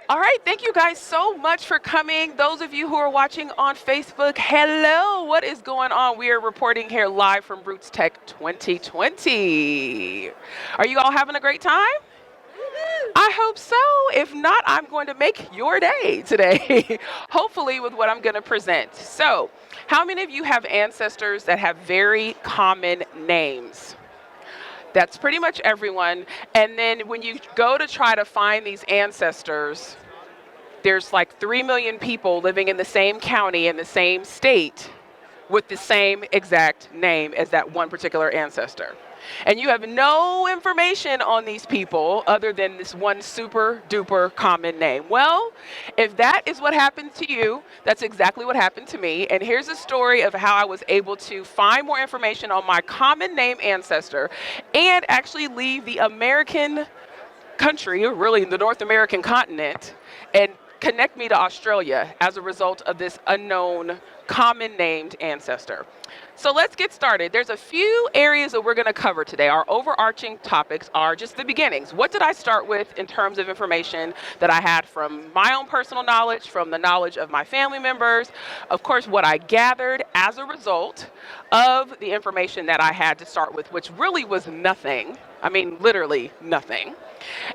All right, thank you guys so much for coming. Those of you who are watching on Facebook, hello, what is going on? We are reporting here live from Roots Tech 2020. Are you all having a great time? I hope so. If not, I'm going to make your day today, hopefully, with what I'm going to present. So, how many of you have ancestors that have very common names? That's pretty much everyone. And then when you go to try to find these ancestors, there's like 3 million people living in the same county in the same state with the same exact name as that one particular ancestor. And you have no information on these people other than this one super duper common name. Well, if that is what happened to you, that's exactly what happened to me. And here's a story of how I was able to find more information on my common name ancestor and actually leave the American country, or really the North American continent, and connect me to Australia as a result of this unknown common named ancestor. So let's get started. There's a few areas that we're going to cover today. Our overarching topics are just the beginnings. What did I start with in terms of information that I had from my own personal knowledge, from the knowledge of my family members, of course, what I gathered as a result of the information that I had to start with, which really was nothing. I mean, literally nothing.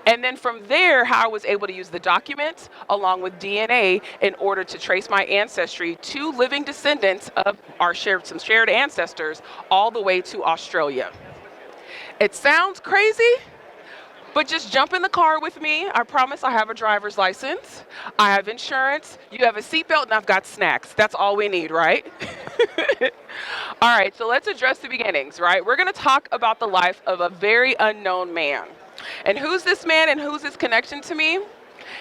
And then from there, how I was able to use the documents along with DNA in order to trace my ancestry to living descendants of some shared ancestors all the way to Australia. It sounds crazy, but just jump in the car with me. I promise I have a driver's license. I have insurance. You have a seatbelt, and I've got snacks. That's all we need, right? All right, so let's address the beginnings, right? We're going to talk about the life of a very unknown man. And who's this man and who's his connection to me?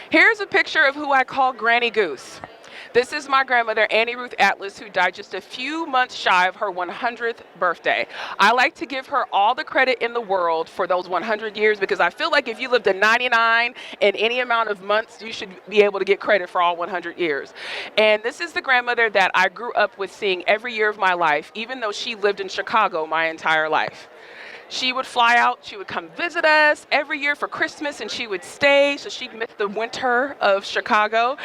Here's a picture of who I call Granny Goose. This is my grandmother, Annie Ruth Atlas, who died just a few months shy of her 100th birthday. I like to give her all the credit in the world for those 100 years because I feel like if you lived to 99 in any amount of months, you should be able to get credit for all 100 years. And this is the grandmother that I grew up with seeing every year of my life, even though she lived in Chicago my entire life. She would fly out, she would come visit us every year for Christmas, and she would stay, so she'd miss the winter of Chicago.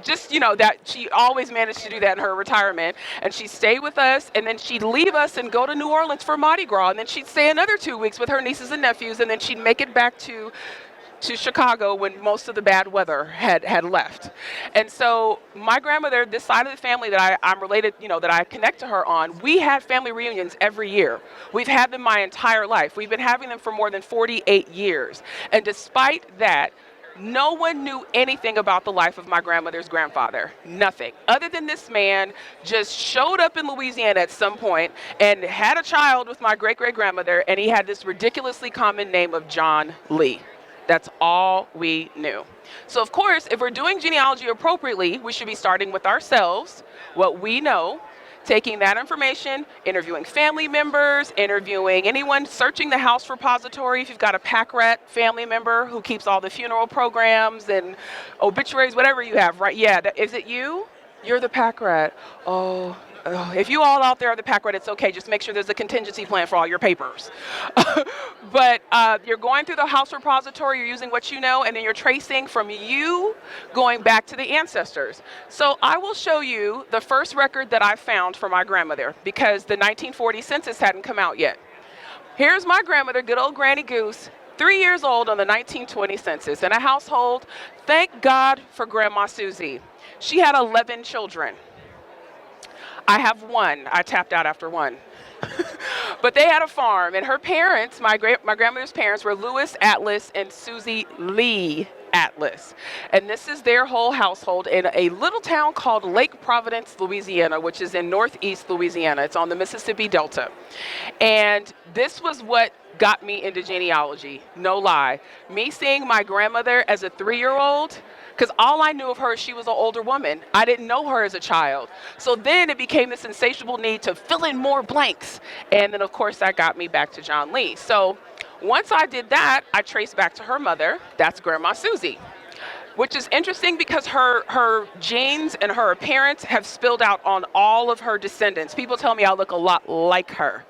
Just, that she always managed to do that in her retirement. And she'd stay with us, and then she'd leave us and go to New Orleans for Mardi Gras, and then she'd stay another 2 weeks with her nieces and nephews, and then she'd make it back to Chicago when most of the bad weather had left. And so my grandmother, this side of the family that I'm related, that I connect to her on, we had family reunions every year. We've had them my entire life. We've been having them for more than 48 years. And despite that, no one knew anything about the life of my grandmother's grandfather. Nothing. Other than this man just showed up in Louisiana at some point and had a child with my great-great-grandmother, and he had this ridiculously common name of John Lee. That's all we knew. So of course, if we're doing genealogy appropriately, we should be starting with ourselves, what we know, taking that information, interviewing family members, interviewing anyone searching the house repository. If you've got a pack rat family member who keeps all the funeral programs and obituaries, whatever you have, right? Yeah, is it you? You're the pack rat. Oh, if you all out there are the pack rat, it's okay. Just make sure there's a contingency plan for all your papers. But you're going through the house repository, you're using what you know, and then you're tracing from you going back to the ancestors. So I will show you the first record that I found for my grandmother because the 1940 census hadn't come out yet. Here's my grandmother, good old Granny Goose, 3 years old on the 1920 census in a household. Thank God for Grandma Susie. She had 11 children. I have one. I tapped out after one. But they had a farm, and her parents, my grandmother's parents, were Louis Atlas and Susie Lee Atlas. And this is their whole household in a little town called Lake Providence, Louisiana, which is in northeast Louisiana. It's on the Mississippi Delta. And this was what got me into genealogy, no lie. Me seeing my grandmother as a 3-year-old, because all I knew of her is she was an older woman. I didn't know her as a child. So then it became this insatiable need to fill in more blanks. And then, of course, that got me back to John Lee. So once I did that, I traced back to her mother. That's Grandma Susie, which is interesting because her genes and her appearance have spilled out on all of her descendants. People tell me I look a lot like her.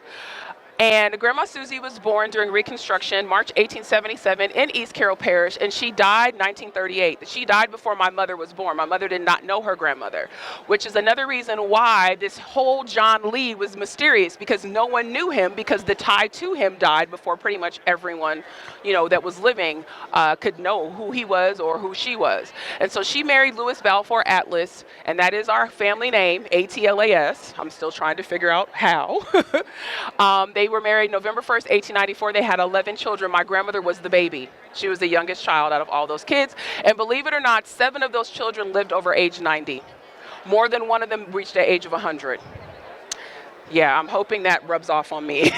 And Grandma Susie was born during Reconstruction, March 1877 in East Carroll Parish, and she died 1938. She died before my mother was born. My mother did not know her grandmother, which is another reason why this whole John Lee was mysterious, because no one knew him, because the tie to him died before pretty much everyone, that was living could know who he was or who she was. And so she married Louis Balfour Atlas, and that is our family name, Atlas. I'm still trying to figure out how. They were married November 1st, 1894. They had 11 children. My grandmother was the baby. She was the youngest child out of all those kids. And believe it or not, 7 of those children lived over age 90. More than one of them reached the age of 100. Yeah, I'm hoping that rubs off on me.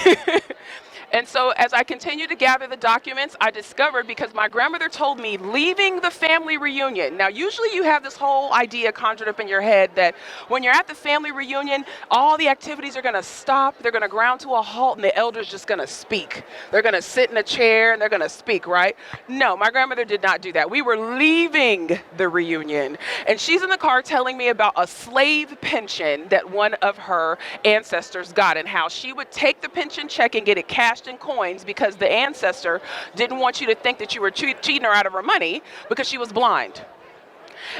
And so as I continued to gather the documents, I discovered, because my grandmother told me, leaving the family reunion. Now, usually you have this whole idea conjured up in your head that when you're at the family reunion, all the activities are going to stop. They're going to ground to a halt, and the elder's just going to speak. They're going to sit in a chair, and they're going to speak, right? No, my grandmother did not do that. We were leaving the reunion, and she's in the car telling me about a slave pension that one of her ancestors got, and how she would take the pension check and get it cashed in coins, because the ancestor didn't want you to think that you were cheating her out of her money, because she was blind.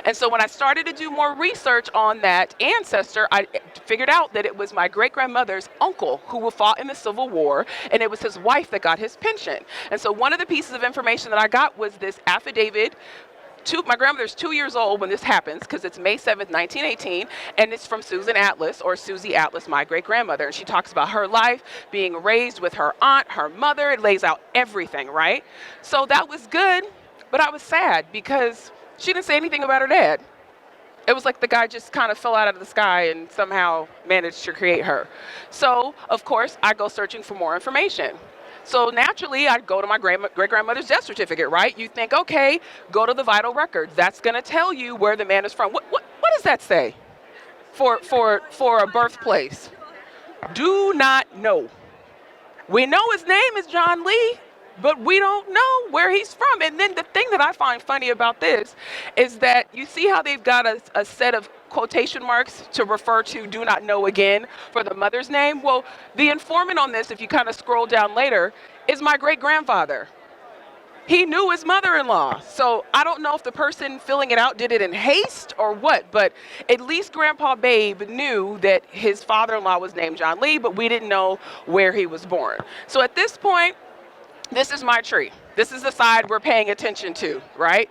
And so when I started to do more research on that ancestor, I figured out that it was my great-grandmother's uncle who fought in the Civil War, and it was his wife that got his pension. And so one of the pieces of information that I got was this affidavit. My grandmother's 2 years old when this happens, because it's May 7th, 1918, and it's from Susan Atlas, or Susie Atlas, my great-grandmother. And she talks about her life being raised with her aunt, her mother. It lays out everything, right? So that was good, but I was sad because she didn't say anything about her dad. It was like the guy just kind of fell out of the sky and somehow managed to create her. So, of course, I go searching for more information. So naturally, I'd go to my great-grandmother's death certificate, right? You think, okay, go to the vital records. That's going to tell you where the man is from. What does that say for a birthplace? Do not know. We know his name is John Lee, but we don't know where he's from. And then the thing that I find funny about this is that you see how they've got a set of quotation marks to refer to do not know again for the mother's name. Well, the informant on this, if you kind of scroll down later, is my great-grandfather. He knew his mother-in-law. So I don't know if the person filling it out did it in haste or what, but at least Grandpa Babe knew that his father-in-law was named John Lee, but we didn't know where he was born. So at this point, this is my tree. This is the side we're paying attention to, right?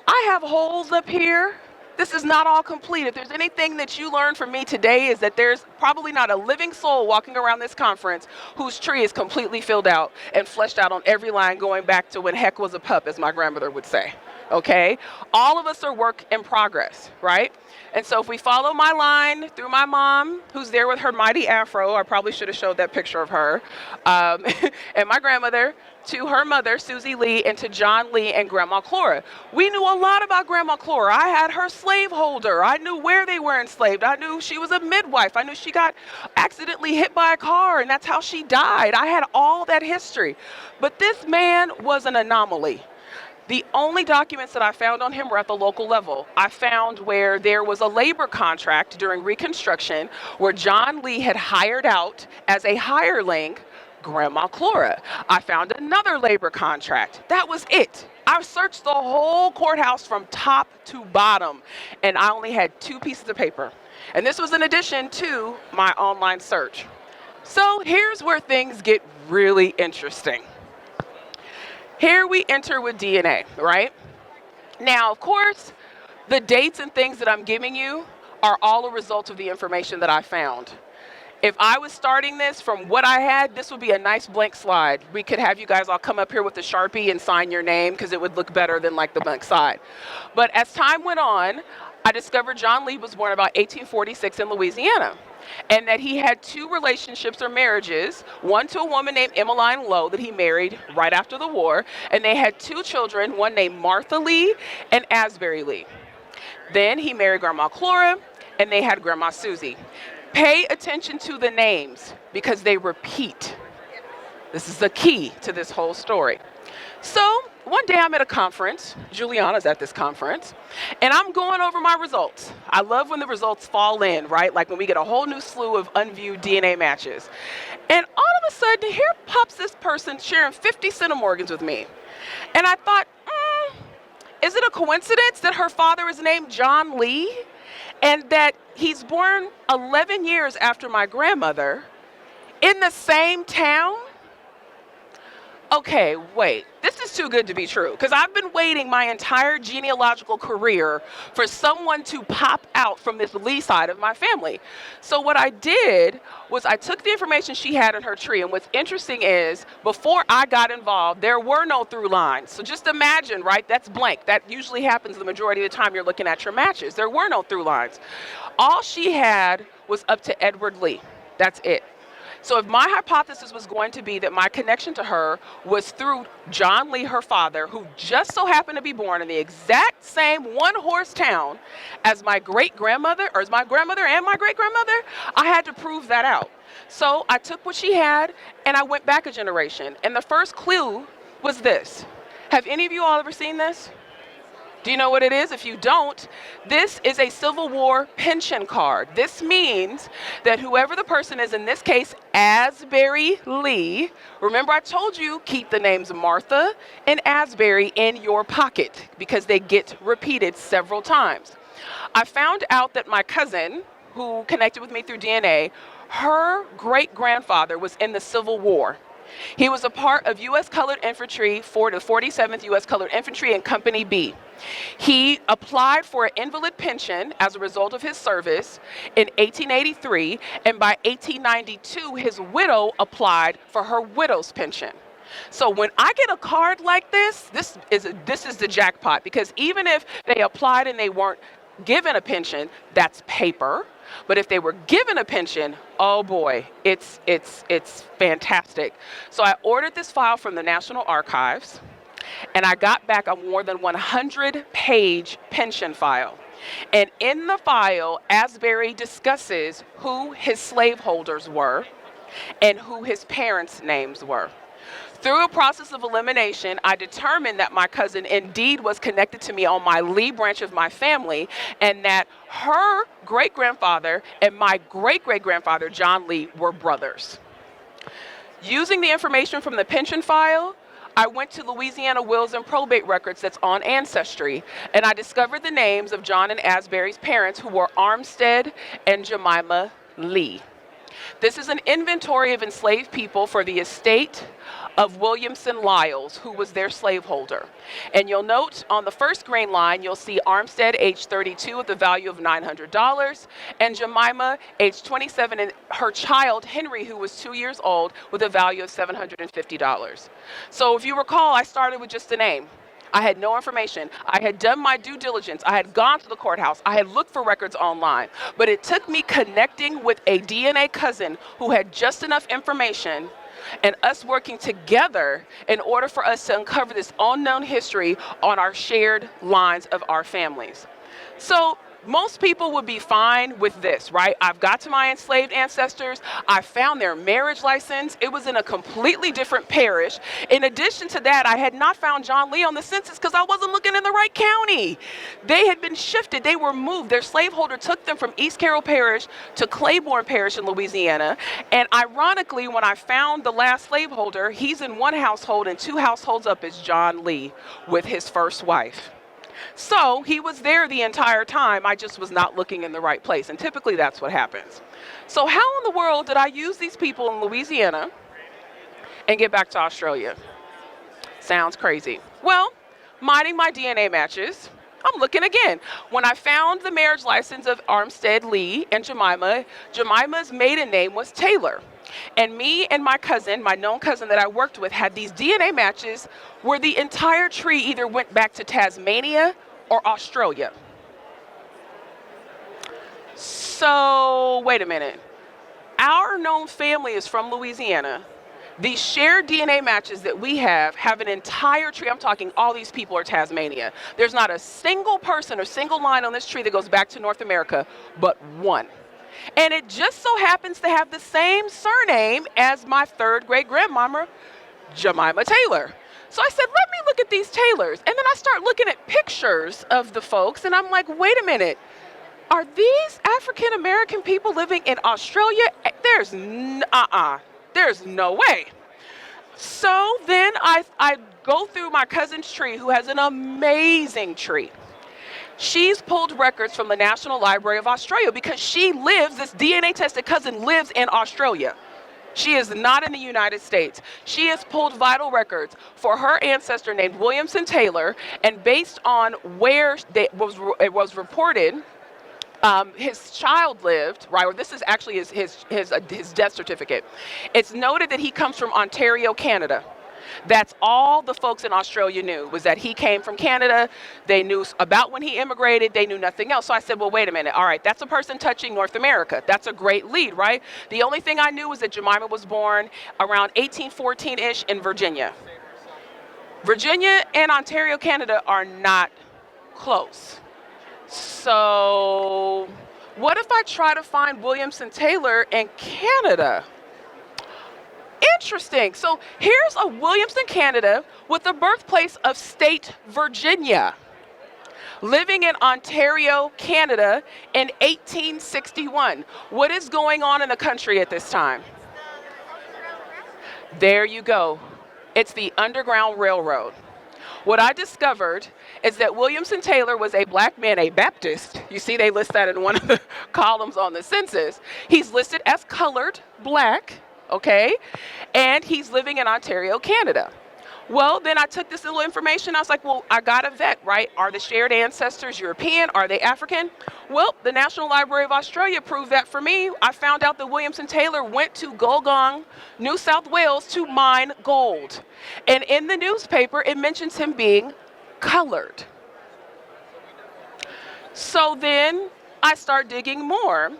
I have holes up here. This is not all complete. If there's anything that you learned from me today, is that there's probably not a living soul walking around this conference whose tree is completely filled out and fleshed out on every line, going back to when heck was a pup, as my grandmother would say. Okay? All of us are work in progress, right? And so if we follow my line through my mom, who's there with her mighty afro, I probably should have showed that picture of her, and my grandmother, to her mother, Susie Lee, and to John Lee and Grandma Clora. We knew a lot about Grandma Clora. I had her slaveholder. I knew where they were enslaved. I knew she was a midwife. I knew she got accidentally hit by a car, and that's how she died. I had all that history. But this man was an anomaly. The only documents that I found on him were at the local level. I found where there was a labor contract during Reconstruction where John Lee had hired out as a hireling Grandma Clora. I found another labor contract. That was it. I searched the whole courthouse from top to bottom, and I only had 2 pieces of paper. And this was in addition to my online search. So here's where things get really interesting. Here we enter with DNA, right? Now, of course, the dates and things that I'm giving you are all a result of the information that I found. If I was starting this from what I had, this would be a nice blank slide. We could have you guys all come up here with a Sharpie and sign your name, because it would look better than like the blank side. But as time went on, I discovered John Lee was born about 1846 in Louisiana, and that he had 2 relationships or marriages, one to a woman named Emmeline Lowe that he married right after the war, and they had 2 children, one named Martha Lee and Asbury Lee. Then he married Grandma Clora, and they had Grandma Susie. Pay attention to the names, because they repeat. This is the key to this whole story. So one day I'm at a conference, Juliana's at this conference, and I'm going over my results. I love when the results fall in, right? Like when we get a whole new slew of unviewed DNA matches. And all of a sudden, here pops this person sharing 50 centimorgans with me. And I thought, is it a coincidence that her father is named John Lee and that he's born 11 years after my grandmother in the same town? Okay, wait, this is too good to be true, because I've been waiting my entire genealogical career for someone to pop out from this Lee side of my family. So what I did was I took the information she had in her tree, and what's interesting is, before I got involved, there were no through lines. So just imagine, right, that's blank. That usually happens the majority of the time you're looking at your matches. There were no through lines. All she had was up to Edward Lee. That's it. So if my hypothesis was going to be that my connection to her was through John Lee, her father, who just so happened to be born in the exact same one-horse town as my great-grandmother, or as my grandmother and my great-grandmother, I had to prove that out. So I took what she had and I went back a generation. And the first clue was this. Have any of you all ever seen this? Do you know what it is? If you don't, this is a Civil War pension card. This means that whoever the person is, in this case, Asbury Lee, remember I told you, keep the names Martha and Asbury in your pocket because they get repeated several times. I found out that my cousin, who connected with me through DNA, her great-grandfather was in the Civil War. He was a part of U.S. Colored Infantry for the 47th U.S. Colored Infantry in Company B. He applied for an invalid pension as a result of his service in 1883, and by 1892, his widow applied for her widow's pension. So when I get a card like this is the jackpot, because even if they applied and they weren't given a pension, that's paper. But if they were given a pension, oh boy, it's fantastic. So I ordered this file from the National Archives, and I got back a more than 100-page pension file. And in the file, Asbury discusses who his slaveholders were and who his parents' names were. Through a process of elimination, I determined that my cousin indeed was connected to me on my Lee branch of my family, and that her great-grandfather and my great-great-grandfather, John Lee, were brothers. Using the information from the pension file, I went to Louisiana wills and probate records that's on Ancestry, and I discovered the names of John and Asbury's parents, who were Armstead and Jemima Lee. This is an inventory of enslaved people for the estate of Williamson Lyles, who was their slaveholder. And you'll note on the first green line, you'll see Armstead, age 32, with a value of $900, and Jemima, age 27, and her child, Henry, who was 2 years old, with a value of $750. So if you recall, I started with just a name. I had no information. I had done my due diligence. I had gone to the courthouse. I had looked for records online. But it took me connecting with a DNA cousin who had just enough information and us working together in order for us to uncover this unknown history on our shared lines of our families. So most people would be fine with this, right? I've got to my enslaved ancestors. I found their marriage license. It was in a completely different parish. In addition to that, I had not found John Lee on the census because I wasn't looking in the right county. They had been shifted. They were moved. Their slaveholder took them from East Carroll Parish to Claiborne Parish in Louisiana. And ironically, when I found the last slaveholder, he's in one household, and 2 households up is John Lee with his first wife. So he was there the entire time. I just was not looking in the right place. And typically that's what happens. So how in the world did I use these people in Louisiana and get back to Australia? Sounds crazy. Well, minding my DNA matches, I'm looking again. When I found the marriage license of Armstead Lee and Jemima, Jemima's maiden name was Taylor. And me and my cousin, my known cousin that I worked with, had these DNA matches where the entire tree either went back to Tasmania or Australia. So, wait a minute. Our known family is from Louisiana. These shared DNA matches that we have an entire tree. I'm talking all these people are Tasmania. There's not a single person or single line on this tree that goes back to North America, but one. And it just so happens to have the same surname as my third great-grandmama, Jemima Taylor. So I said, let me look at these Taylors. And then I start looking at pictures of the folks, and I'm like, wait a minute. Are these African-American people living in Australia? There's There's no way. So then I go through my cousin's tree, who has an amazing tree. She's pulled records from the National Library of Australia because this DNA tested cousin lives in Australia. She is not in the United States. She has pulled vital records for her ancestor named Williamson Taylor, and based on where it was reported his child lived, right, or this is actually his death certificate. It's noted that he comes from Ontario, Canada. That's all the folks in Australia knew, was that he came from Canada. They knew about when he immigrated. They knew nothing else. So I said, well, wait a minute. All right, that's a person touching North America. That's a great lead, right? The only thing I knew was that Jemima was born around 1814-ish in Virginia. Virginia and Ontario, Canada are not close. So what if I try to find Williamson Taylor in Canada? Interesting. So here's a Williamson, Canada, with the birthplace of state Virginia, living in Ontario, Canada in 1861. What is going on in the country at this time? There you go. It's the Underground Railroad. What I discovered is that Williamson Taylor was a black man, a Baptist. You see, they list that in one of the columns on the census. He's listed as colored black, okay? And he's living in Ontario, Canada. Well, then I took this little information. I was like, well, I got to vet, right? Are the shared ancestors European? Are they African? Well, the National Library of Australia proved that for me. I found out that Williamson Taylor went to Gulgong, New South Wales to mine gold. And in the newspaper, it mentions him being colored. So then I start digging more.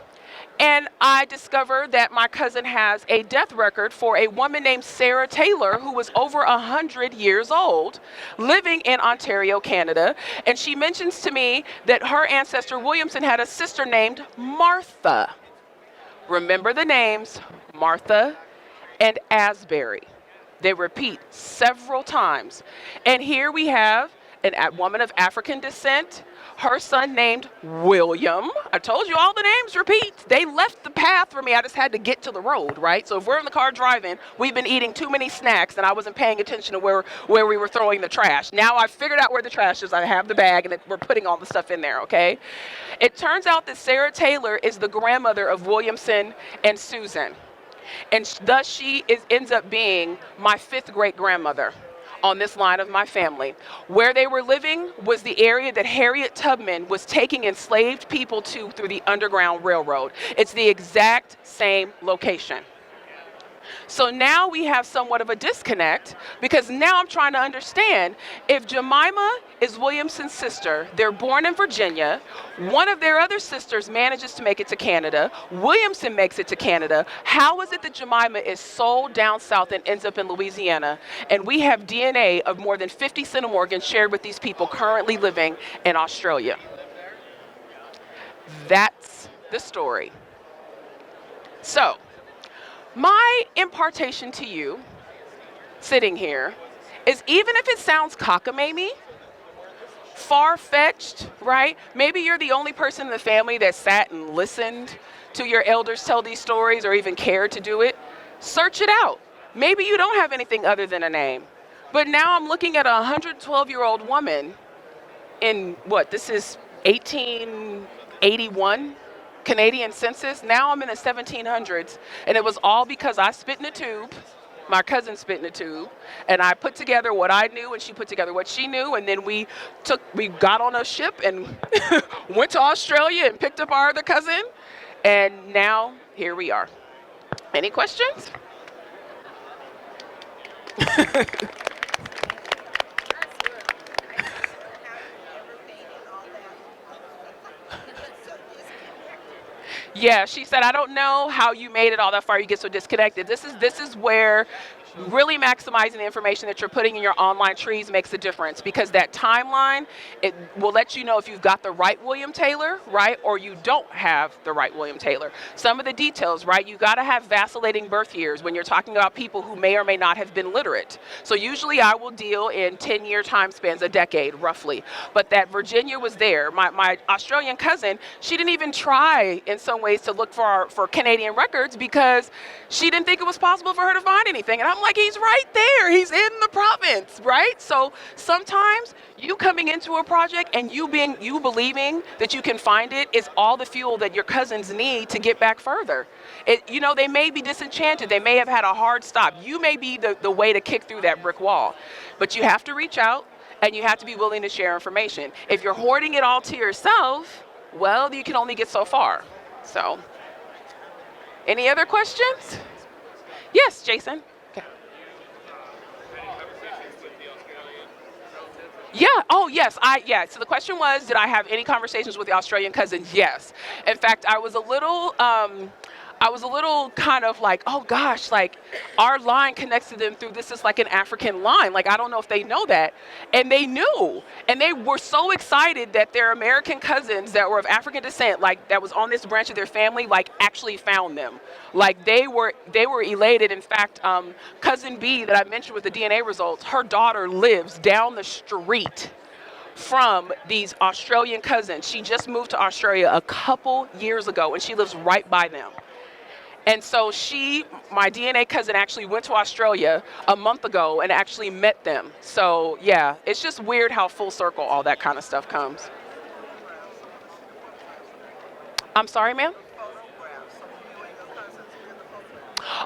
And I discovered that my cousin has a death record for a woman named Sarah Taylor, who was over 100 years old, living in Ontario, Canada. And she mentions to me that her ancestor Williamson had a sister named Martha. Remember the names, Martha and Asbury. They repeat several times. And here we have a woman of African descent, her son named William. I told you all the names repeat. They left the path for me. I just had to get to the road, right? So if we're in the car driving, we've been eating too many snacks and I wasn't paying attention to where we were throwing the trash. Now I've figured out where the trash is. I have the bag and we're putting all the stuff in there, okay? It turns out that Sarah Taylor is the grandmother of Williamson and Susan. And thus she ends up being my 5th great-grandmother on this line of my family. Where they were living was the area that Harriet Tubman was taking enslaved people to through the Underground Railroad. It's the exact same location. So now we have somewhat of a disconnect, because now I'm trying to understand, if Jemima is Williamson's sister, they're born in Virginia, one of their other sisters manages to make it to Canada, Williamson makes it to Canada, how is it that Jemima is sold down south and ends up in Louisiana, and we have DNA of more than 50 centimorgans shared with these people currently living in Australia? That's the story. So, my impartation to you, sitting here, is even if it sounds cockamamie, far-fetched, right? Maybe you're the only person in the family that sat and listened to your elders tell these stories or even cared to do it. Search it out. Maybe you don't have anything other than a name. But now I'm looking at a 112-year-old woman in, this is 1881? Canadian census. Now I'm in the 1700s, and it was all because I spit in a tube, my cousin spit in a tube, and I put together what I knew and she put together what she knew, and then we got on a ship and went to Australia and picked up our other cousin, and now here we are. Any questions? Yeah, she said, I don't know how you made it all that far. You get so disconnected. This is where Really maximizing the information that you're putting in your online trees makes a difference, because that timeline, it will let you know if you've got the right William Taylor, right, or you don't have the right William Taylor. Some of the details, right, you got to have vacillating birth years when you're talking about people who may or may not have been literate. So usually I will deal in 10-year time spans, a decade roughly. But that Virginia was there. My Australian cousin, she didn't even try in some ways to look for Canadian records, because she didn't think it was possible for her to find anything. And I'm like, he's right there. He's in the province, right? So sometimes you coming into a project and you believing that you can find it is all the fuel that your cousins need to get back further. They may be disenchanted. They may have had a hard stop. You may be the way to kick through that brick wall. But you have to reach out, and you have to be willing to share information. If you're hoarding it all to yourself, well, you can only get so far. So, any other questions? Yes, Jason. Okay. Yeah. Oh, yes. So the question was, did I have any conversations with the Australian cousins? Yes. In fact, I was a little kind of like, oh gosh, like our line connects to them through this is like an African line. Like, I don't know if they know that. And they knew. And they were so excited that their American cousins that were of African descent, like that was on this branch of their family, like actually found them. Like they were elated. In fact, cousin B that I mentioned with the DNA results, her daughter lives down the street from these Australian cousins. She just moved to Australia a couple years ago, and she lives right by them. And so my DNA cousin actually went to Australia a month ago and actually met them. So yeah, it's just weird how full circle all that kind of stuff comes. I'm sorry, ma'am?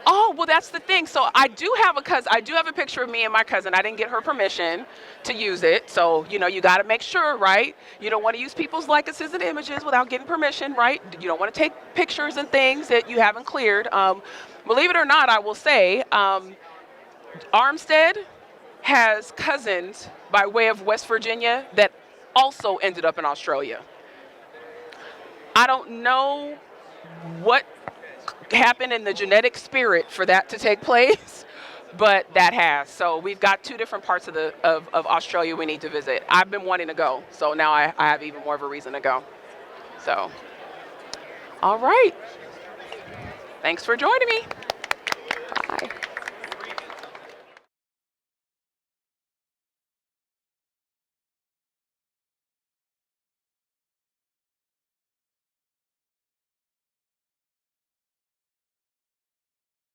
Oh, well, that's the thing. So I do have a cousin. I do have a picture of me and my cousin. I didn't get her permission to use it. So, you got to make sure, right? You don't want to use people's likenesses and images without getting permission, right? You don't want to take pictures and things that you haven't cleared. Believe it or not, I will say, Armstead has cousins by way of West Virginia that also ended up in Australia. I don't know what happened in the genetic spirit for that to take place, but that has. So we've got two different parts of Australia we need to visit. I've been wanting to go, so now I have even more of a reason to go. So, all right. Thanks for joining me. Bye.